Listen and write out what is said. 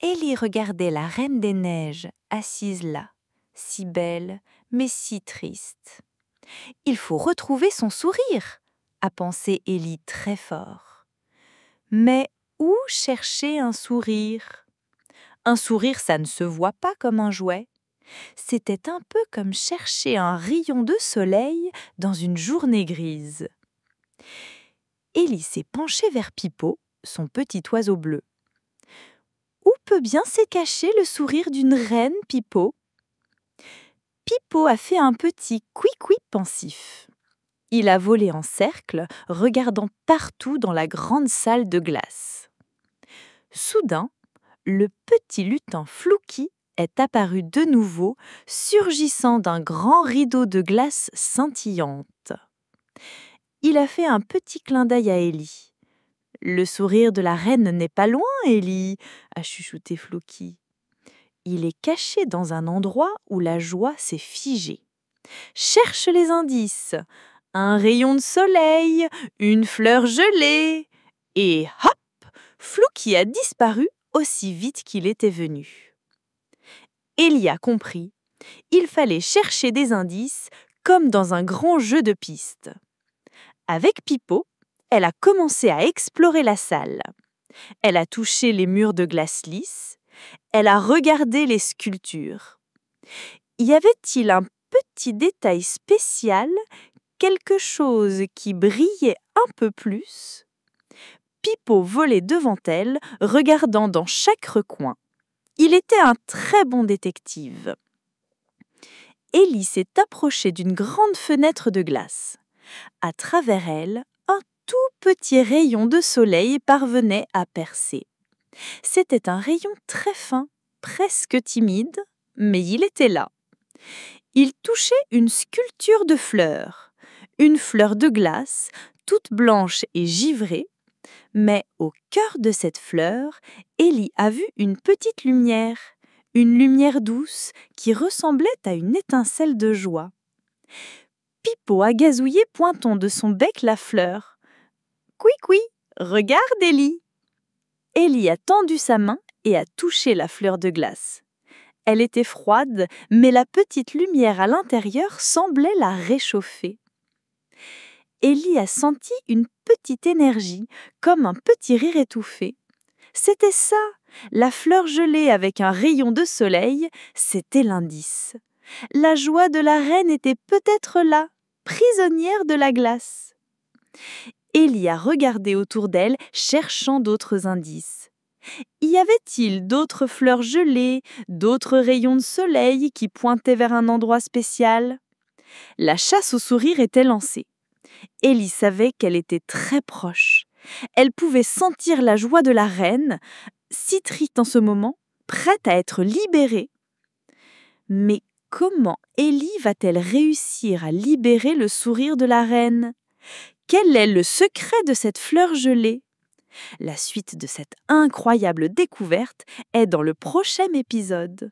Ellie regardait la Reine des Neiges, assise là, si belle, mais si triste. « Il faut retrouver son sourire !» a pensé Ellie très fort. Mais où chercher un sourire ? Un sourire, ça ne se voit pas comme un jouet. C'était un peu comme chercher un rayon de soleil dans une journée grise. Ellie s'est penchée vers Pipo, son petit oiseau bleu. Où peut bien se cacher le sourire d'une reine, Pipo ? Pipo a fait un petit couic-couic pensif. Il a volé en cercle, regardant partout dans la grande salle de glace. Soudain, le petit lutin Flouki est apparu de nouveau, surgissant d'un grand rideau de glace scintillante. Il a fait un petit clin d'œil à Ellie. « Le sourire de la reine n'est pas loin, Ellie !» a chuchoté Flouki. Il est caché dans un endroit où la joie s'est figée. Cherche les indices. Un rayon de soleil, une fleur gelée. Et hop, Flouki a disparu aussi vite qu'il était venu. Ellie a compris. Il fallait chercher des indices comme dans un grand jeu de pistes. Avec Pipo, elle a commencé à explorer la salle. Elle a touché les murs de glace lisse. Elle a regardé les sculptures. Y avait-il un petit détail spécial, quelque chose qui brillait un peu plus ? Pipo volait devant elle, regardant dans chaque recoin. Il était un très bon détective. Ellie s'est approchée d'une grande fenêtre de glace. À travers elle, un tout petit rayon de soleil parvenait à percer. C'était un rayon très fin, presque timide, mais il était là. Il touchait une sculpture de fleurs, une fleur de glace, toute blanche et givrée, mais au cœur de cette fleur, Ellie a vu une petite lumière, une lumière douce qui ressemblait à une étincelle de joie. Pipo a gazouillé pointant de son bec la fleur. « Couic-couic, regarde Ellie !» Ellie a tendu sa main et a touché la fleur de glace. Elle était froide, mais la petite lumière à l'intérieur semblait la réchauffer. Ellie a senti une petite énergie, comme un petit rire étouffé. C'était ça, la fleur gelée avec un rayon de soleil, c'était l'indice. La joie de la reine était peut-être là, prisonnière de la glace. Ellie a regardé autour d'elle, cherchant d'autres indices. Y avait-il d'autres fleurs gelées, d'autres rayons de soleil qui pointaient vers un endroit spécial ? La chasse au sourire était lancée. Ellie savait qu'elle était très proche. Elle pouvait sentir la joie de la reine, si triste en ce moment, prête à être libérée. Mais comment Ellie va-t-elle réussir à libérer le sourire de la reine ? Quel est le secret de cette fleur gelée ? La suite de cette incroyable découverte est dans le prochain épisode.